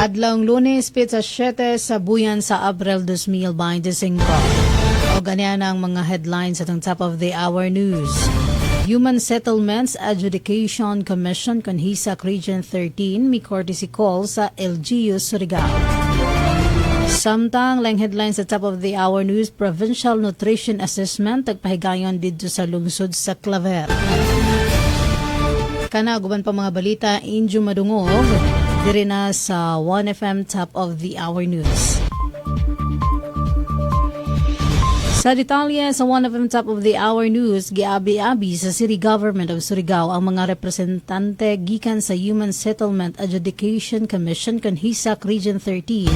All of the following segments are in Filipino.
Adlawng Lunes, pizza 7 sa buyan sa Abril 2025. O ganyan ang mga headlines at ang top of the hour news. Human Settlements Adjudication Commission Conhisac Region 13 may courtesy call sa LGU Surigao. Samtang lang headlines sa top of the hour news, Provincial Nutrition Assessment tagpahigayon dito sa lungsod sa Claver. Kana guban pa mga balita, Injo Madungog, diri na sa 1FM top of the hour news. Sa detalye sa 1FM top of the hour news, giabi-abi sa City Government of Surigao ang mga representante gikan sa Human Settlement Adjudication Commission Conhisac Region 13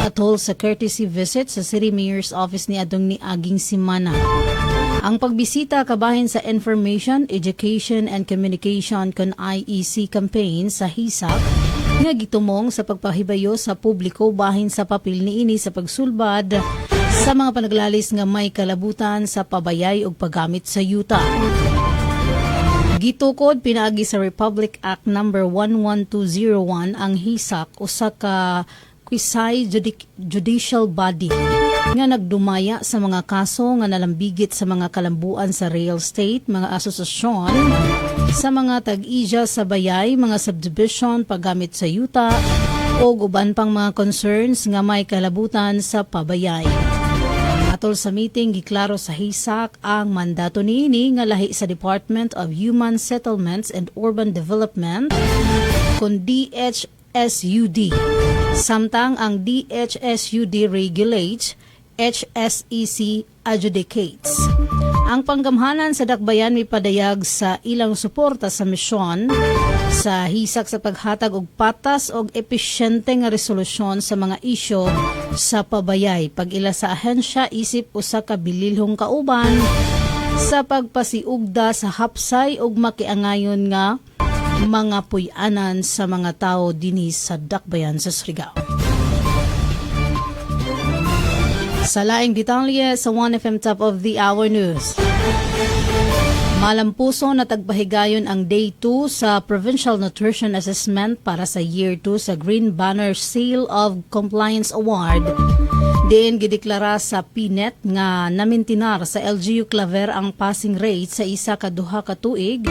atol sa courtesy visit sa City Mayor's Office ni adtong ni aging simana. Ang pagbisita kabahin sa Information, Education and Communication kon IEC campaign sa Hisac nga gitumong sa pagpahibayo sa publiko bahin sa papel niini sa pagsulbad sa mga panaglalis nga may kalabutan sa pabayay ug paggamit sa yuta. Gitukod pinaagi sa Republic Act No. 11201 ang Hisac usa ka quasi-judicial body nga nagdumaya sa mga kaso nga nalambigit sa mga kalambuan sa real estate, mga asosasyon, sa mga tag-ija sa bayay, mga subdivision, paggamit sa yuta, o uban pang mga concerns nga may kalabutan sa pabayay. Atol sa meeting, giklaro sa Hisac ang mandato niini nga lahi sa Department of Human Settlements and Urban Development kun DHSUD. Samtang ang DHSUD regulates, HSEC adjudicates. Ang panggamhanan sa dakbayan may padayag sa ilang suporta sa misyon sa Hisac sa paghatag og patas og epesyente nga resolusyon sa mga isyu sa pabayay pag-ila sa ahensya isip usa ka bililhong kauban sa pagpasiugda sa hapsay ug makiangayon nga mga puy-anan sa mga tao dinhi sa dakbayan sa Surigao. Sa laing detalye sa 1FM top of the hour news. Malampuso na tagpahigayon ang Day 2 sa Provincial Nutrition Assessment para sa Year 2 sa Green Banner Seal of Compliance Award. Diin gideklara sa PNET nga namintinar sa LGU Claver ang passing rate sa isa ka duha ka tuig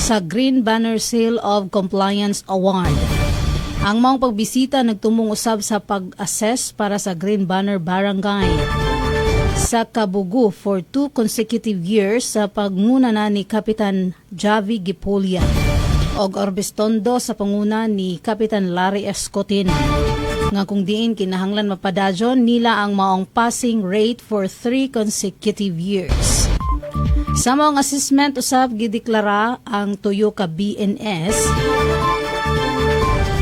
sa Green Banner Seal of Compliance Award. Ang mga pagbisita nagtumong usab sa pag-assess para sa Green Banner Barangay sa Kabugu for 2 consecutive years sa pagnguna na ni Kapitan Javi Gipolia og Orbestondo sa panguna ni Kapitan Larry Escotin. Nga kung diin kinahanglan mapadadyon nila ang maong passing rate for 3 consecutive years. Sa maong assessment usab gideklara ang tuyo ka BNS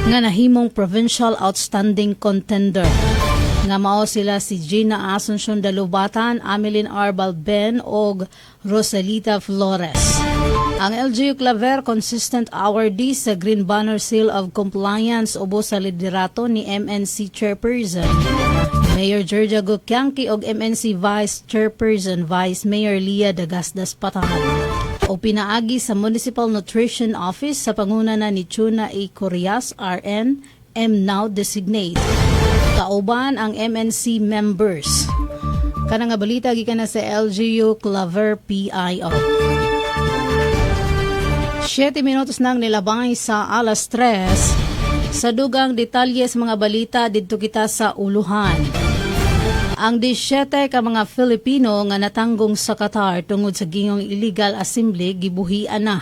nga nahimong Provincial Outstanding Contender. Nga mao sila si Gina Asuncion Dalubatan, Amelin R. Balben o Rosalita Flores. Ang LGU Claver Consistent Awardee sa Green Banner Seal of Compliance ubos sa liderato ni MNC Chairperson Mayor Georgia Gukyanki o MNC Vice Chairperson Vice Mayor Lia Dagasdas Patan. O pinaagi sa Municipal Nutrition Office sa panguna na ni Chuna A. Corias, RN, M. Now Designate. Kauban ang MNC members. Kanang nga balita gikan na sa LGU Claver PIO. 7 minutos nang nilabay sa alas 3 sa dugang detalye sa mga balita didto kita sa uluhan. Ang 17 ka mga Filipino nga natanggong sa Qatar tungod sa gingong illegal assembly gibuhian na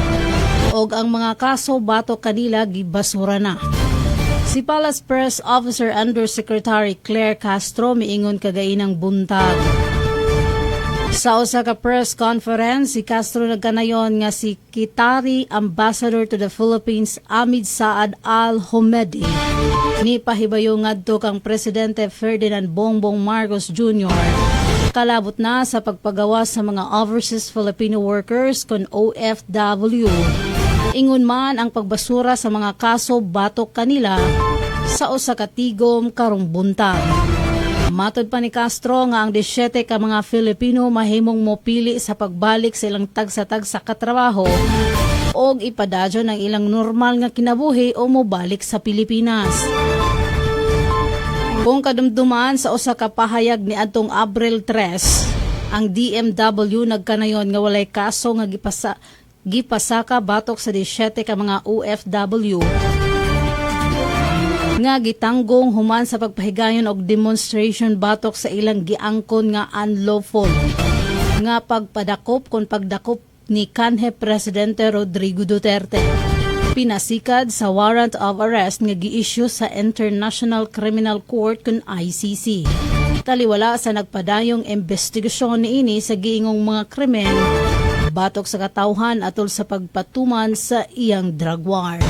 og ang mga kaso batok kanila gibasura na. Si Palace Press Officer Undersecretary Claire Castro miingon kagainang buntag. Sa usa ka press conference, si Castro nagkanayon nga si Qatari Ambassador to the Philippines Amid Saad Al-Homedi ni pahibayo ngadto kang Presidente Ferdinand Bongbong Marcos Jr. kalabot na sa pagpagawas sa mga overseas Filipino workers kon OFW. Ingon man ang pagbasura sa mga kaso batok kanila sa usa ka tigom karong buntag. Matod pa ni Castro nga ang 17 ka mga Filipino mahimong mopili sa pagbalik sa ilang tagsa-tagsa katrabaho og ipadadyo ng ilang normal nga kinabuhi o mobalik sa Pilipinas. Kung kadumduman sa usa ka pahayag ni adtong Abril 3, ang DMW nagkanayon nga walay kaso nga gipasaka batok sa 17 ka mga OFW nga gitanggong human sa pagpahigayon og demonstration batok sa ilang giangkon nga unlawful nga pagpadakop kon pagdakop ni kanhe Presidente Rodrigo Duterte. Pinasikad sa warrant of arrest nga gi-issue sa International Criminal Court kun ICC. Taliwala sa nagpadayong investigasyon niini sa giingong mga krimen batok sa katawhan atol sa pagpatuman sa iyang drug war.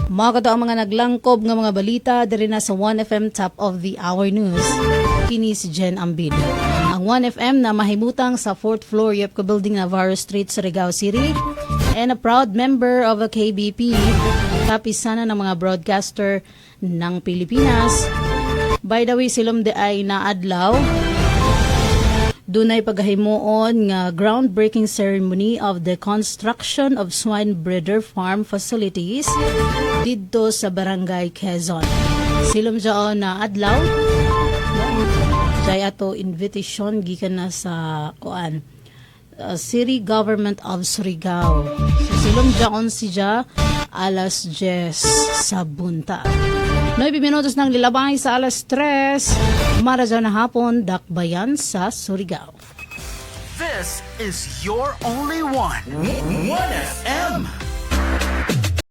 Mga kato ang mga naglangkob nga mga balita diri na sa 1FM Top of the Hour News. Kini si Jen Ambid. Ang 1FM na mahimutang sa 4th floor Yepco Building, Navarro Street, Surigao City, and a proud member of the KBP, kapisana ng mga broadcaster ng Pilipinas. By the way, silom de ay naadlaw. Dunay paghimuon nga groundbreaking ceremony of the construction of swine breeder farm facilities didto sa Barangay Quezon. Silom jaon na adlaw. Jay ato invitation gikan na sa City Government of Surigao. So, silom jaon siya alas 10 sa bunta. 9 minutos nang lilabay sa alas 3. Marajaw na hapon, dakbayan sa Surigao. This is your only one. 1FM.